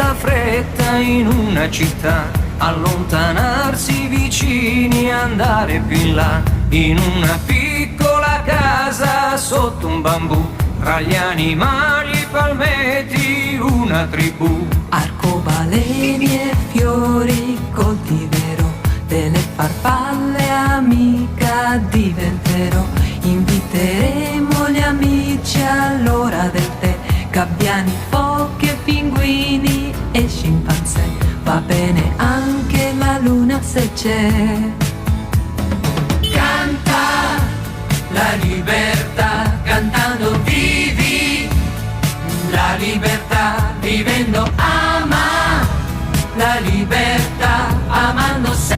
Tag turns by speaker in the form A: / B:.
A: la fretta in una città, allontanarsi vicini, andare più in là, in una piccola casa sotto un bambù, tra gli animali, i palmeti, una tribù.
B: Arcobaleni e fiori coltiverò, delle farfalle amica diventerò. Inviteremo gli amici all'ora del tè, gabbiani, foche, pinguini e scimpanzé. Va bene anche la luna se c'è. Canta la libertà, cantando vivi la libertà, vivendo